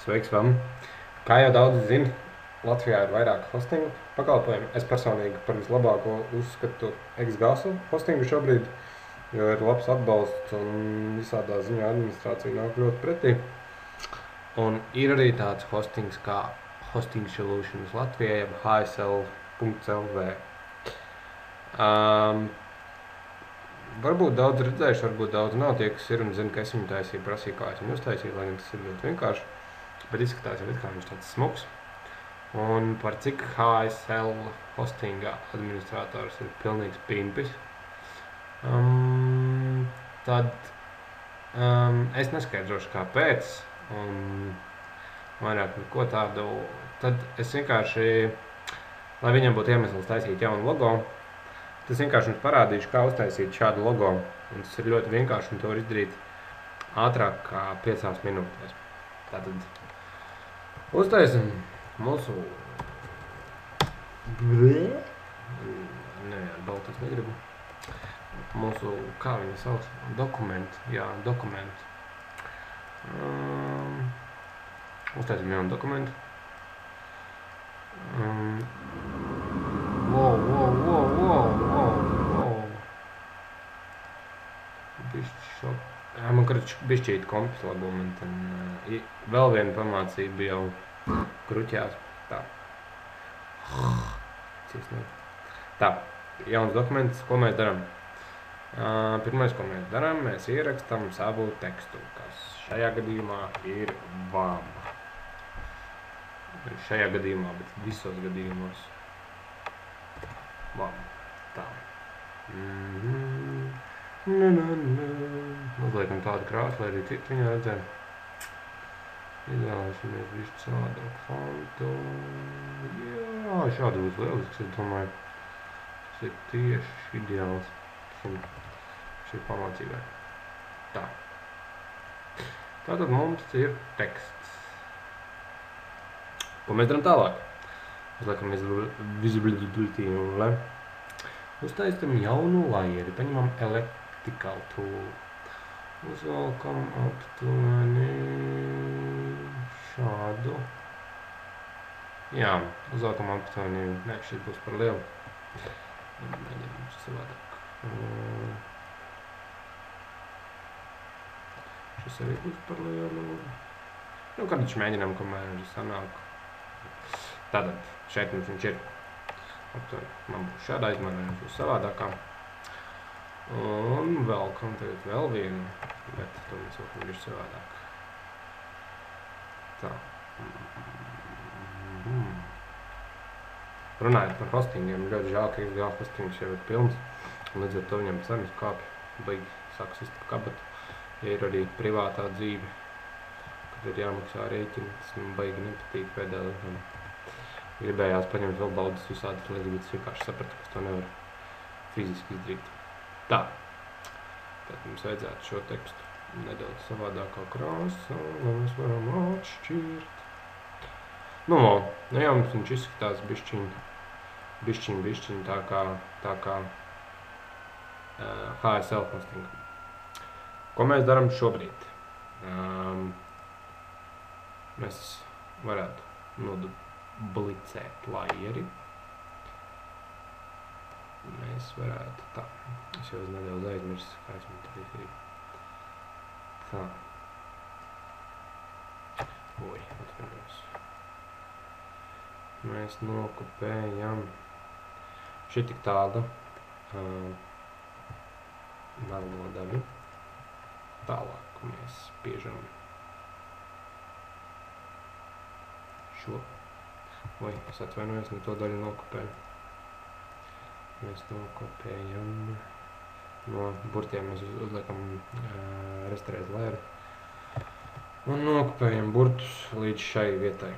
Sveiks, Vam! Kā jau daudzi zina, Latvijā ir vairāk hostingu pakalpojumu. Es personīgi par vislabāko uzskatu Xgasu hostingu šobrīd, jo ir labs atbalsts un visādā ziņā administrācija nāk ļoti pretī. Un ir arī tāds hostings kā Hosting Solutions Latvijā, jeb hsl.lv. Varbūt daudz redzējuši, varbūt daudz nav. Tie, kas ir un zina, ka es viņu taisīju, prasīju, kā es viņu uztaisīju, lai tas ir ļoti vienkārši. Bet izskatās jau kā viņš tāds smuks. Un par cik HSL hostinga administrators ir pilnīgs pimpis, tad es neskaidrošu kāpēc, un vairāk neko tādu. Tad es vienkārši, lai viņam būtu iemesls taisīt jaunu logo, tas vienkārši jums parādīšu, kā uztaisīt šādu logo. Un tas ir ļoti vienkārši, un to var izdarīt ātrāk kā 5 minūtēs. Tātad uztaisim mūsu baltas negribu. Mūsu, kā viņi sauc, dokumentu. Uztaisim jaunu dokumentu. Man bišķīt kompis labumi, un vēl viena pamācība jau kruķjās. Tā, jauns dokuments, ko mēs darām? Pirmais, ko mēs darām, mēs ierakstam savu tekstu, kas šajā gadījumā ir VAM. Šajā gadījumā, bet visos gadījumos VAM. Tā. Uzliekam tādu krāsu, lai arī citu viņu redzē. Izvēlēsimies višķi savādāk fontu. Jā, šādi būs lielisks, es domāju. Tas ir tieši ideāls šī pamācībai. Tā. Tātad mums ir teksts. Ko mēs darām tālāk? Uzliekam visibility un uztaistam jaunu laieri. Paņemam electrical tool. Uzvelkam aptuveni šādu. Jā, uzvelkam aptuveni. Nē, šis būs par lielu. Mēģinām savādāk. Šis arī būs par lielu. Nu, kad viņš mēģinām, kamēr viņš sanāk. Tātad, šeit mums viņš ir. Aptuveni, man būs šādā izmērā, viņš būs savādākā. Un velkam tagad vēl vienu, bet to mēs velkam bišķi savādāk. Tā. Runājot par hostingiem, ļoti žēl, ka Xgas hostings jau ir pilns, un līdz ar to viņam cenas kāpj, baigi sāk sist pa kabatu. Ja ir arī privātā dzīve, kad ir jāmaksā rēķini, tas man baigi nepatīk pēdējā laikā. Gribējās paņemt vēl baudas visādas lietas, bet es vienkārši sapratu, ka es to nevaru fiziski izdarīt. Tā. Tad mums vajadzētu šo tekstu nedaudz savādākā krāsā, lai mēs varam atšķirt. Nu, jā, mums viņš izskatās bišķiņ tā kā HSL hostinga. Ko mēs darām šobrīd? Mēs varētu nodublicēt laieri. Mēs varētu tā. Es jau nedaudz aizmirsu, kā es man tur izdarīju. Tā. Atvainojos. Mēs nokopējam šitik tādu melno daļu. Tālāk mēs spiežam šo. Es atvainojos, ne to daļu nokopēju. Mēs nokopējam no burtiem, mēs uzliekam restorēt laieri un nokopējam burtus līdz šai vietai.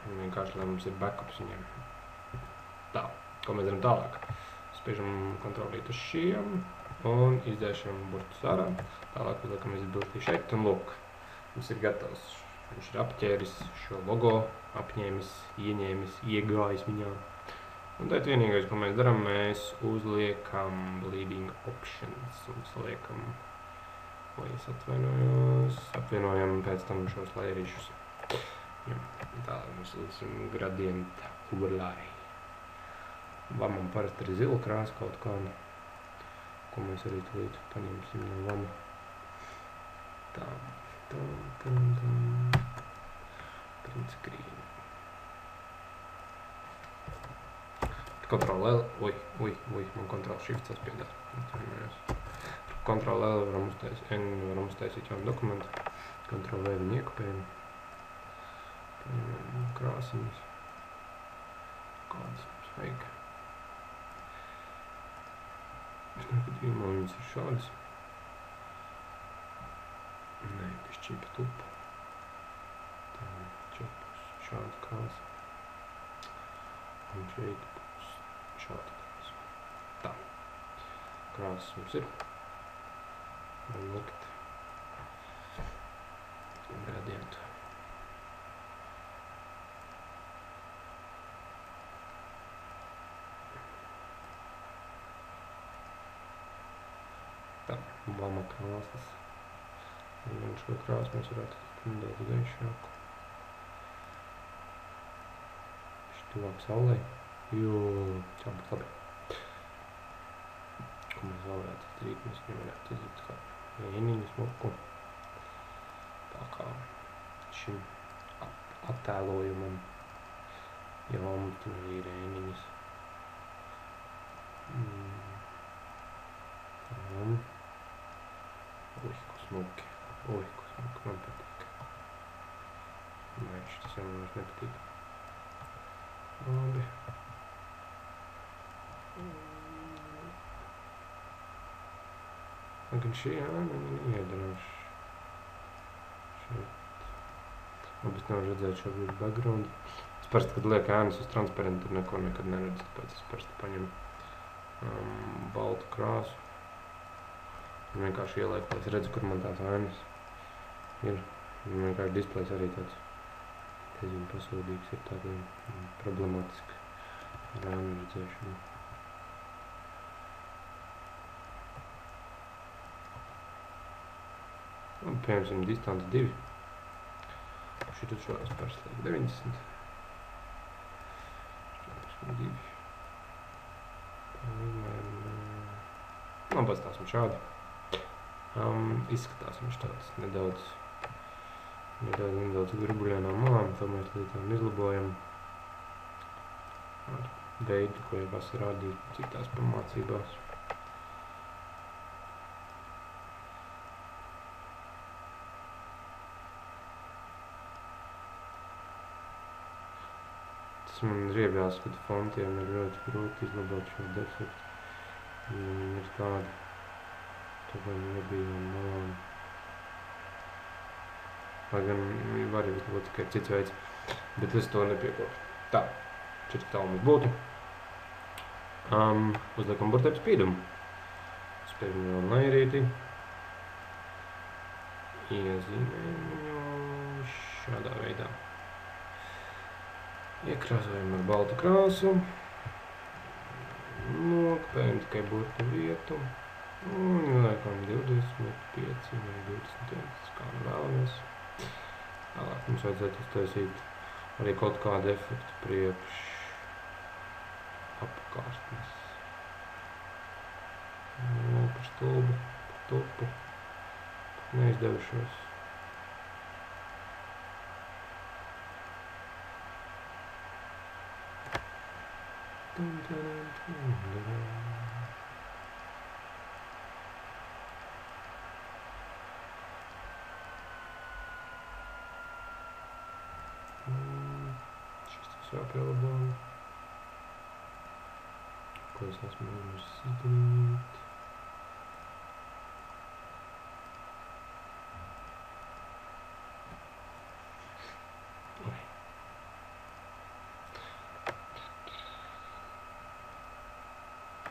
Vienkārši, lai mums ir backups viņiem. Tā, ko mēs darām tālāk? Spiežam kontrolīt uz šiem un izdzēšam burtus ārā. Tālāk uzliekam visibility šeit un lūk, mums ir gatavs. Viņš ir apķēris šo logo, apņēmis, ieņēmis, iegājis viņā. Un tad vienīgais, ko mēs darām, mēs uzliekam bleeding options un saliekam, es atvainojos, apvienojam pēc tam šos laierīšus. Jā, tālāk mēs līdzim gradienta overlay. Vamam parasti ir zila krāsa kaut kāda, ko mēs arī tūlīt paņemsim no vama. Tā, print screen. Ctrl L, man Ctrl Shift saspiedās. Ctrl L varam uztaisīt jaunu dokumentu. Ctrl V viņu iekopējam. Paņemam krāsiņas. Kādas mums vajag. Es nekadījumā viņas ir šādas. Nē, pišķiņ pa tupu. Tā, čepus, šāda krāsa. Un šeit būs šāda krāsa. Tā. Krāsas mums ir. Varam likt gradientu. Tā, vama krāsas. Un šo krāsu mēs varētu nedaudz gaišāku. Tuvāk saulē, jo tāpat labi. Ko mēs vēl varētu izdarīt, mēs viņu varētu izdarīt kā ēniņu smuku. Tā kā šim attēlojumam jau mums tur ir ēniņas. Ko smuki, man patīk. Nē, šitas jau man vairs nepatīk. Labi. Gan šī ēna man iedarās. Šeit. Labi, es nevaru redzēt šo background. Es parasti, kad lieku ēnas uz transparentu, tur neko nekad neredzu, tāpēc es parasti paņemu baltu krāsu. Un vienkārši ielieku, lai es redzu, kur man tās ēnas ir. Un vienkārši displejs arī tāds. Diezgan pasūdīgs ir tāda problemātiska ēnu redzēšana. Labi, piemēram, distance 2. Šitu šos pārslēg 90. Šitu 2. Labi, pastāsim šādi. Izskatās viņš tāds nedaudz grubuļainām malām, to mēs līdz tam izlabojam ar veidu, ko jau esmu rādījis citās pamācībās. Tas man ir iebjās, kad fontiem ir ļoti grūti izlabot šo defektu. Viņi ir tādi, to vai nebija malām. Lai gan var izlabot tikai cits veids, bet es to nepiekošu. Tā, šeit tālu mums būtu. Uzliekam burtēm spīdumu. Spēram jau nairīti. Iezīmējam viņu šādā veidā. Iekrāsojam ar baltu krāsu. Nokopējam tikai burtu vietu. Un ieliekam 25 vai 21, kā vēlamies. Tālāk mums vajadzētu uztaisīt arī kaut kādu efektu priekš apkārtnes. Par stulbu, par tupu. Neizdevušos. Šis tas jāpielabo. Ko es esmu aizmirsis izdarīt.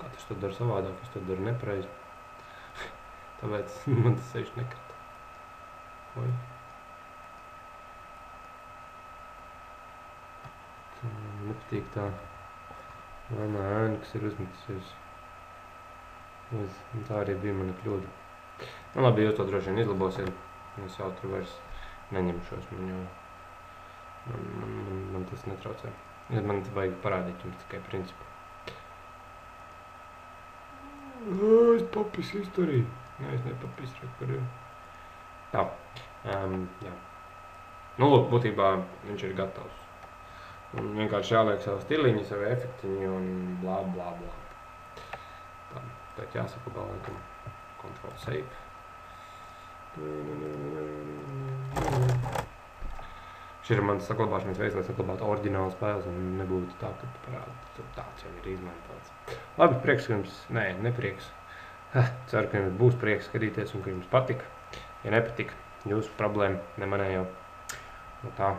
Katrs to dara savādāk, es to daru nepareizi. Tāpēc man tas sevišķi nekrita. Oi. Tā nepatīk tā manā ēna, kas ir uzmetusies. Tā arī bija mana kļūda. Labi, jūs to droši vien izlabosiet. Es jau tur vairs neņemšos. Man jau Man tas netraucē. Man vajag parādīt jums tikai principu. Es papis izturīju. Nē, es nepapis, kur ir. Tā. Jā. Nu, lūk, būtībā viņš ir gatavs. Un vienkārši jāliek savu stiliņu, savu efektiņu un blā, blā, blā. Tā. Tad jāsaklabā, laikam, Ctrl Save. Šis ir mans saglabāšanas veids, lai saglabātu oriģinālu spēles un nebūtu tā, ka parāda, tāds jau ir izmantots. Labi, prieks, ka jums, ne prieks. Ceru, ka jums būs prieks skatīties un ka jums patika. Ja nepatika, jūsu problēma, ne manējā. Tā.